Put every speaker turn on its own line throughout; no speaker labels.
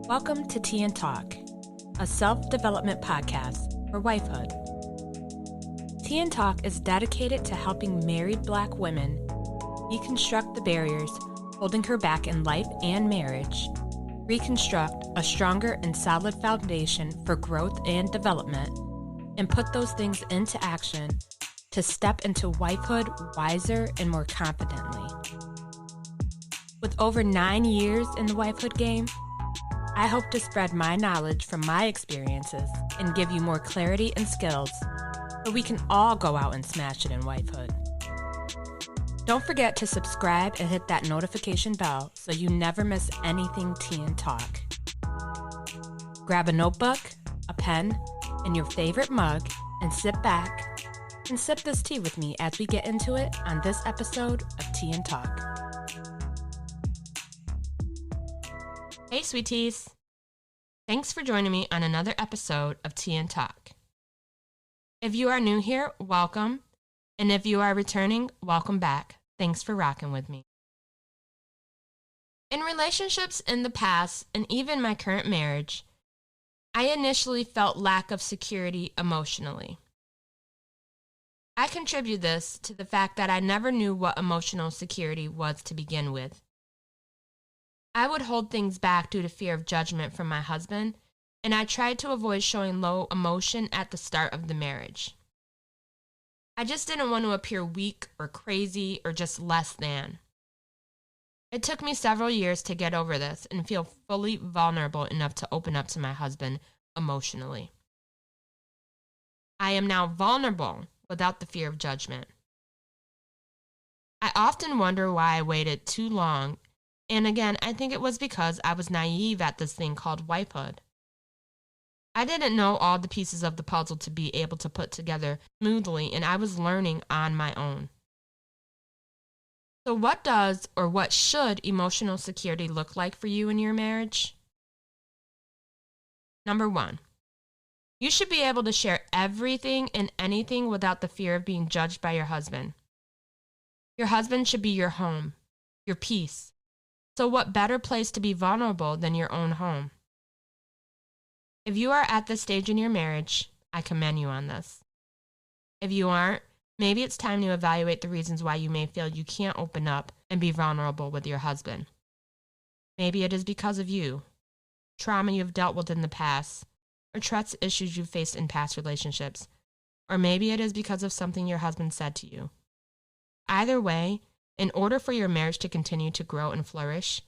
Welcome to Tea and Talk, a self-development podcast for Wifehood. Tea and Talk is dedicated to helping married Black women deconstruct the barriers holding her back in life and marriage, reconstruct a stronger and solid foundation for growth and development, and put those things into action to step into wifehood wiser and more confidently. With over 9 years in the wifehood game, I hope to spread my knowledge from my experiences and give you more clarity and skills so we can all go out and smash it in wifehood. Don't forget to subscribe and hit that notification bell so you never miss anything Tea and Talk. Grab a notebook, a pen, and your favorite mug and sit back and sip this tea with me as we get into it on this episode of Tea and Talk. Hey, sweeties. Thanks for joining me on another episode of Tea and Talk. If you are new here, welcome. And if you are returning, welcome back. Thanks for rocking with me. In relationships in the past, and even my current marriage, I initially felt lack of security emotionally. I contribute this to the fact that I never knew what emotional security was to begin with. I would hold things back due to fear of judgment from my husband, and I tried to avoid showing low emotion at the start of the marriage. I just didn't want to appear weak or crazy or just less than. It took me several years to get over this and feel fully vulnerable enough to open up to my husband emotionally. I am now vulnerable without the fear of judgment. I often wonder why I waited too long. And again, I think it was because I was naive at this thing called wifehood. I didn't know all the pieces of the puzzle to be able to put together smoothly, and I was learning on my own. So what does or what should emotional security look like for you in your marriage? Number 1, you should be able to share everything and anything without the fear of being judged by your husband. Your husband should be your home, your peace. So what better place to be vulnerable than your own home? If you are at this stage in your marriage, I commend you on this. If you aren't, maybe it's time to evaluate the reasons why you may feel you can't open up and be vulnerable with your husband. Maybe it is because of you, trauma you've dealt with in the past, or trust issues you've faced in past relationships, or maybe it is because of something your husband said to you. Either way, in order for your marriage to continue to grow and flourish,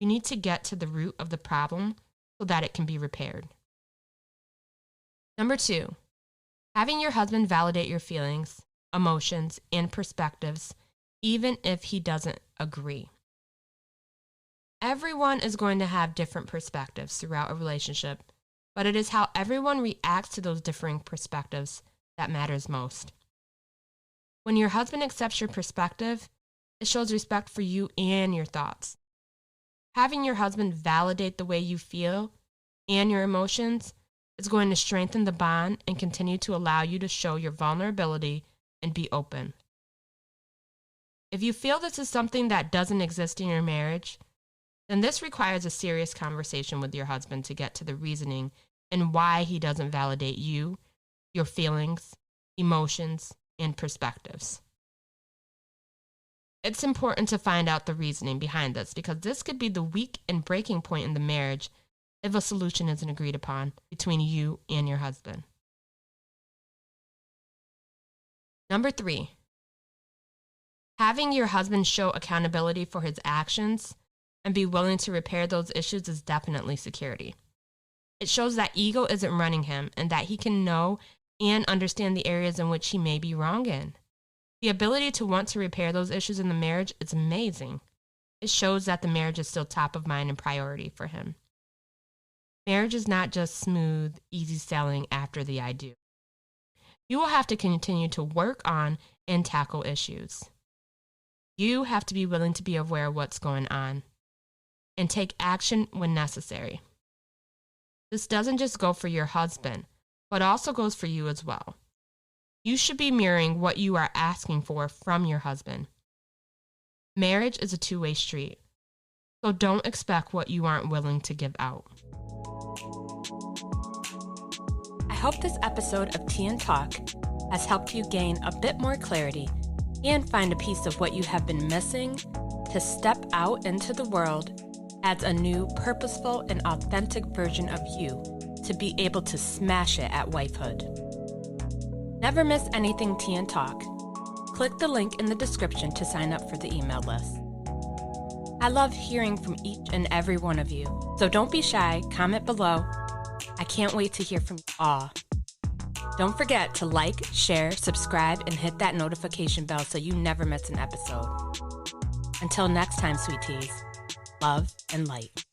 you need to get to the root of the problem so that it can be repaired. Number 2, having your husband validate your feelings, emotions, and perspectives, even if he doesn't agree. Everyone is going to have different perspectives throughout a relationship, but it is how everyone reacts to those differing perspectives that matters most. When your husband accepts your perspective, it shows respect for you and your thoughts. Having your husband validate the way you feel and your emotions is going to strengthen the bond and continue to allow you to show your vulnerability and be open. If you feel this is something that doesn't exist in your marriage, then this requires a serious conversation with your husband to get to the reasoning and why he doesn't validate you, your feelings, emotions, and perspectives. It's important to find out the reasoning behind this because this could be the weak and breaking point in the marriage if a solution isn't agreed upon between you and your husband. Number 3, having your husband show accountability for his actions and be willing to repair those issues is definitely security. It shows that ego isn't running him and that he can know and understand the areas in which he may be wrong in. The ability to want to repair those issues in the marriage is amazing. It shows that the marriage is still top of mind and priority for him. Marriage is not just smooth, easy sailing after the I do. You will have to continue to work on and tackle issues. You have to be willing to be aware of what's going on and take action when necessary. This doesn't just go for your husband, but also goes for you as well. You should be mirroring what you are asking for from your husband. Marriage is a two-way street, so don't expect what you aren't willing to give out. hope this episode of Tea and Talk has helped you gain a bit more clarity and find a piece of what you have been missing to step out into the world as a new, purposeful, and authentic version of you to be able to smash it at Wifehood. Never miss anything Tea and Talk. Click the link in the description to sign up for the email list. I love hearing from each and every one of you, so don't be shy, comment below. I can't wait to hear from you all. Don't forget to like, share, subscribe, and hit that notification bell so you never miss an episode. Until next time, sweet teas, love and light.